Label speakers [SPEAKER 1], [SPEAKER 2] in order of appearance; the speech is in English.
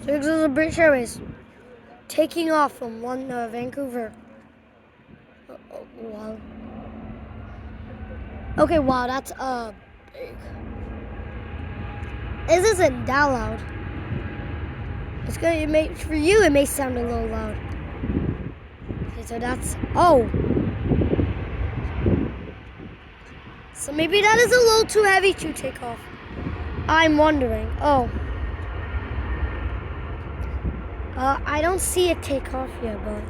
[SPEAKER 1] So this is a British Airways taking off from Vancouver. Wow. Okay, wow, that's big. This isn't that loud. It's gonna for you. It may sound a little loud. Okay, so that's So maybe that is a little too heavy to take off. I'm wondering. I don't see it take off yet, but